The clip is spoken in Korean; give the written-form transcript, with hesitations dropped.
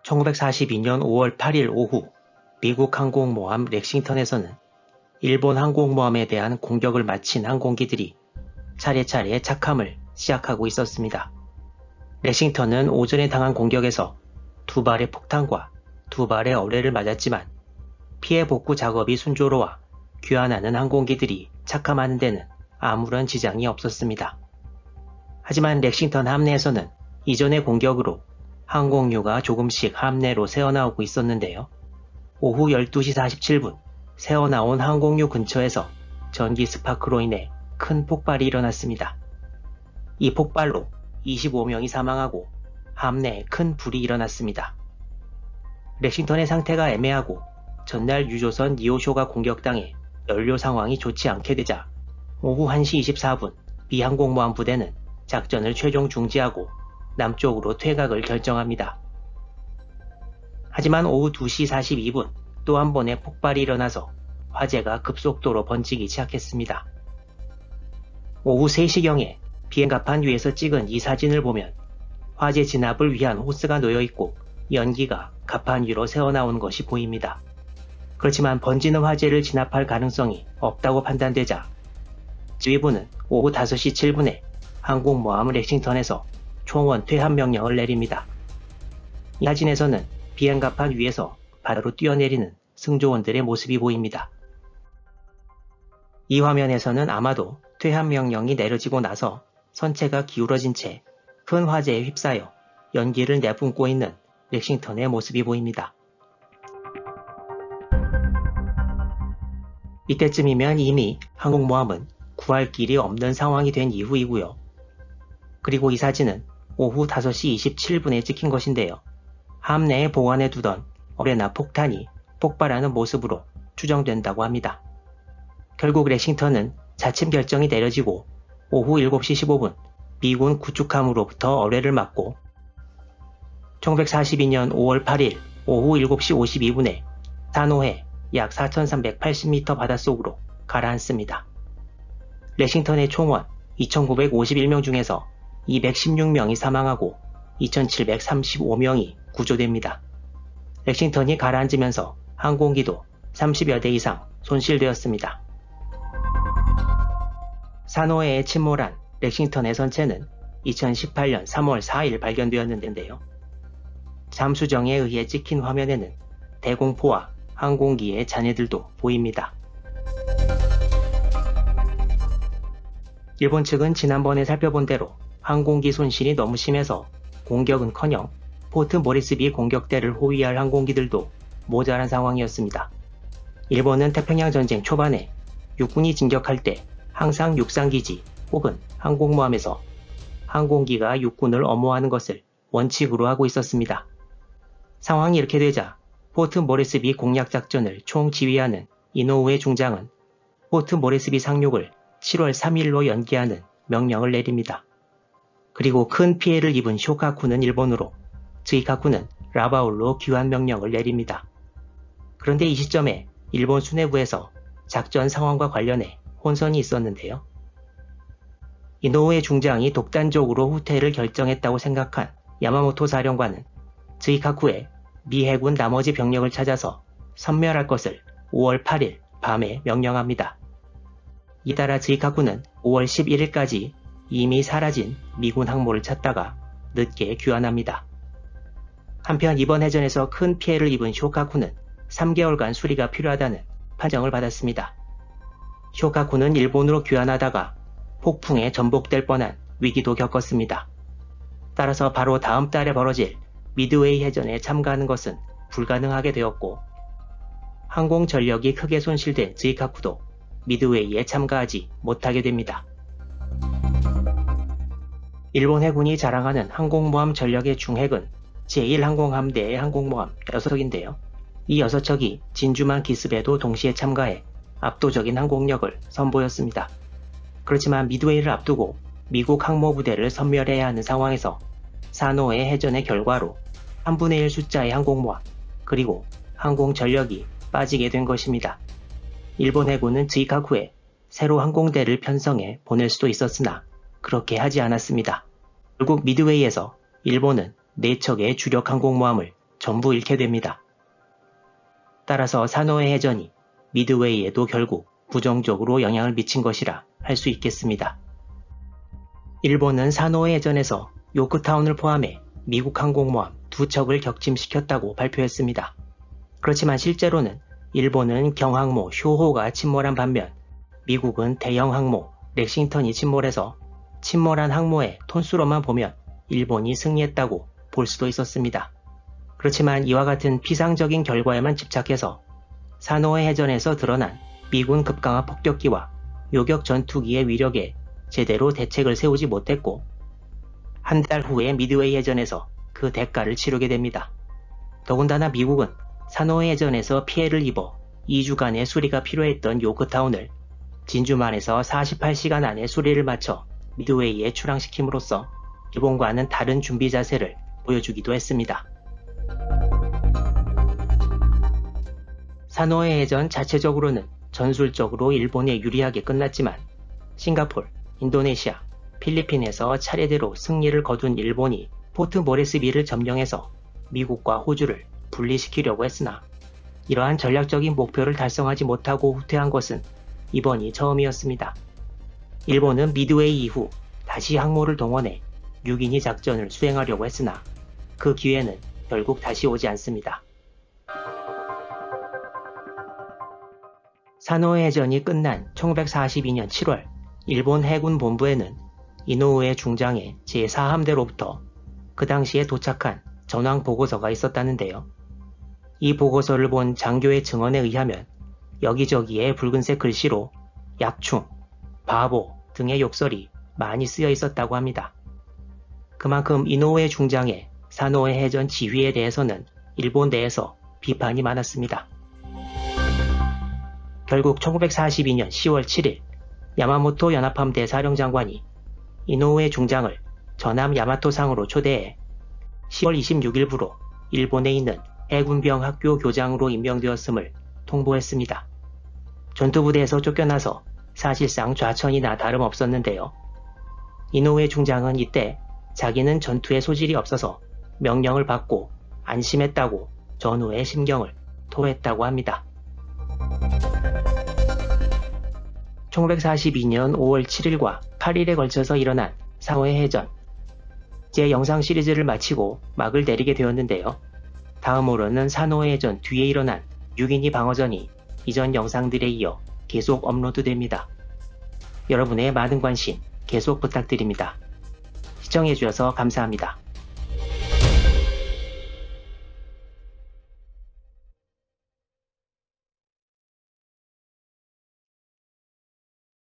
1942년 5월 8일 오후 미국 항공모함 렉싱턴에서는 일본 항공모함에 대한 공격을 마친 항공기들이 차례차례 착함을 시작하고 있었습니다. 렉싱턴은 오전에 당한 공격에서 2발의 폭탄과 2발의 어뢰를 맞았지만 피해 복구 작업이 순조로워 귀환하는 항공기들이 착함하는 데는 아무런 지장이 없었습니다. 하지만 렉싱턴 함내에서는 이전의 공격으로 항공유가 조금씩 함내로 새어나오고 있었는데요. 오후 12시 47분 새어나온 항공유 근처에서 전기 스파크로 인해 큰 폭발이 일어났습니다. 이 폭발로 25명이 사망하고 함내에 큰 불이 일어났습니다. 렉싱턴의 상태가 애매하고 전날 유조선 니오쇼가 공격당해 연료 상황이 좋지 않게 되자 오후 1시 24분 미 항공모함 부대는 작전을 최종 중지하고 남쪽으로 퇴각을 결정합니다. 하지만 오후 2시 42분 또 한 번의 폭발이 일어나서 화재가 급속도로 번지기 시작했습니다. 오후 3시경에 비행갑판 위에서 찍은 이 사진을 보면 화재 진압을 위한 호스가 놓여있고 연기가 갑판 위로 새어나오는 것이 보입니다. 그렇지만 번지는 화재를 진압할 가능성이 없다고 판단되자 지휘부는 오후 5시 7분에 항공모함 렉싱턴에서 총원 퇴함 명령을 내립니다. 이 사진에서는 비행갑판 위에서 바다로 뛰어내리는 승조원들의 모습이 보입니다. 이 화면에서는 아마도 퇴함 명령이 내려지고 나서 선체가 기울어진 채 큰 화재에 휩싸여 연기를 내뿜고 있는 렉싱턴의 모습이 보입니다. 이때쯤이면 이미 항공모함은 구할 길이 없는 상황이 된 이후이고요. 그리고 이 사진은 오후 5시 27분에 찍힌 것인데요. 함내에 보관해 두던 어뢰나 폭탄이 폭발하는 모습으로 추정된다고 합니다. 결국 렉싱턴은 자침 결정이 내려지고 오후 7시 15분 미군 구축함으로부터 어뢰를 맞고 1942년 5월 8일 오후 7시 52분에 사노해 약 4,380m 바닷속으로 가라앉습니다. 렉싱턴의 총원 2,951명 중에서 216명이 사망하고 2,735명이 구조됩니다. 렉싱턴이 가라앉으면서 항공기도 30여 대 이상 손실되었습니다. 사노해에 침몰한 렉싱턴의 선체는 2018년 3월 4일 발견되었는데요. 잠수정에 의해 찍힌 화면에는 대공포와 항공기의 잔해들도 보입니다. 일본 측은 지난번에 살펴본 대로 항공기 손실이 너무 심해서 공격은커녕 포트 모리스비 공격대를 호위할 항공기들도 모자란 상황이었습니다. 일본은 태평양 전쟁 초반에 육군이 진격할 때 항상 육상기지 혹은 항공모함에서 항공기가 육군을 엄호하는 것을 원칙으로 하고 있었습니다. 상황이 이렇게 되자 포트 모리스비 공략작전을 총지휘하는 이노우에 중장은 포트 모리스비 상륙을 7월 3일로 연기하는 명령을 내립니다. 그리고 큰 피해를 입은 쇼카쿠는 일본으로, 즈이카쿠는 라바울로 귀환 명령을 내립니다. 그런데 이 시점에 일본 수뇌부에서 작전 상황과 관련해 혼선이 있었는데요. 이노우에 중장이 독단적으로 후퇴를 결정했다고 생각한 야마모토 사령관은 즈이카쿠에 미 해군 나머지 병력을 찾아서 섬멸할 것을 5월 8일 밤에 명령합니다. 이따라 즈이카쿠는 5월 11일까지 이미 사라진 미군 항모를 찾다가 늦게 귀환합니다. 한편 이번 해전에서 큰 피해를 입은 쇼카쿠는 3개월간 수리가 필요하다는 판정을 받았습니다. 쇼카쿠는 일본으로 귀환하다가 폭풍에 전복될 뻔한 위기도 겪었습니다. 따라서 바로 다음 달에 벌어질 미드웨이 해전에 참가하는 것은 불가능하게 되었고 항공 전력이 크게 손실된 즈이카쿠도 미드웨이에 참가하지 못하게 됩니다. 일본 해군이 자랑하는 항공모함 전력의 중핵은 제1항공함대의 항공모함 6척인데요. 이 6척이 진주만 기습에도 동시에 참가해 압도적인 항공력을 선보였습니다. 그렇지만 미드웨이를 앞두고 미국 항모부대를 섬멸해야 하는 상황에서 사노해 해전의 결과로 3분의 1 숫자의 항공모함 그리고 항공 전력이 빠지게 된 것입니다. 일본 해군은 즈이카쿠에 새로 항공대를 편성해 보낼 수도 있었으나 그렇게 하지 않았습니다. 결국 미드웨이에서 일본은 4척의 주력 항공모함을 전부 잃게 됩니다. 따라서 사노해 해전이 미드웨이에도 결국 부정적으로 영향을 미친 것이라 할 수 있겠습니다. 일본은 사노해 해전에서 요크타운을 포함해 미국 항공모함 2척을 격침시켰다고 발표했습니다. 그렇지만 실제로는 일본은 경항모 쇼호가 침몰한 반면 미국은 대형 항모 렉싱턴이 침몰해서 침몰한 항모의 톤수로만 보면 일본이 승리했다고 볼 수도 있었습니다. 그렇지만 이와 같은 피상적인 결과에만 집착해서 사노해 해전에서 드러난 미군 급강화 폭격기와 요격 전투기의 위력에 제대로 대책을 세우지 못했고 한 달 후에 미드웨이 해전에서 그 대가를 치르게 됩니다. 더군다나 미국은 사노해 해전에서 피해를 입어 2주간의 수리가 필요했던 요크타운을 진주만에서 48시간 안에 수리를 마쳐 미드웨이에 출항시킴으로써 일본과는 다른 준비 자세를 보여주기도 했습니다. 사노해 해전 자체적으로는 전술적으로 일본에 유리하게 끝났지만 싱가폴, 인도네시아, 필리핀에서 차례대로 승리를 거둔 일본이 포트 모레스비를 점령해서 미국과 호주를 분리시키려고 했으나 이러한 전략적인 목표를 달성하지 못하고 후퇴한 것은 이번이 처음이었습니다. 일본은 미드웨이 이후 다시 항모를 동원해 6인이 작전을 수행하려고 했으나 그 기회는 결국 다시 오지 않습니다. 사노해 해전이 끝난 1942년 7월 일본 해군 본부에는 이노우에 중장의 제4함대로부터 그 당시에 도착한 전황 보고서가 있었다는데요. 이 보고서를 본 장교의 증언에 의하면 여기저기에 붉은색 글씨로 약충, 바보 등의 욕설이 많이 쓰여 있었다고 합니다. 그만큼 이노우에 중장의 사노해 해전 지휘에 대해서는 일본 내에서 비판이 많았습니다. 결국 1942년 10월 7일 야마모토 연합함대 사령장관이 이노우에 중장을 전함 야마토상으로 초대해 10월 26일부로 일본에 있는 해군병 학교 교장으로 임명되었음을 통보했습니다. 전투부대에서 쫓겨나서 사실상 좌천이나 다름없었는데요. 이노우에 중장은 이때 자기는 전투에 소질이 없어서 명령을 받고 안심했다고 전후의 심경을 토했다고 합니다. 1942년 5월 7일과 8일에 걸쳐서 일어난 사노해 해전. 제 영상 시리즈를 마치고 막을 내리게 되었는데요. 다음으로는 사노해 해전 뒤에 일어난 6인이 방어전이 이전 영상들에 이어 계속 업로드됩니다. 여러분의 많은 관심 계속 부탁드립니다. 시청해주셔서 감사합니다.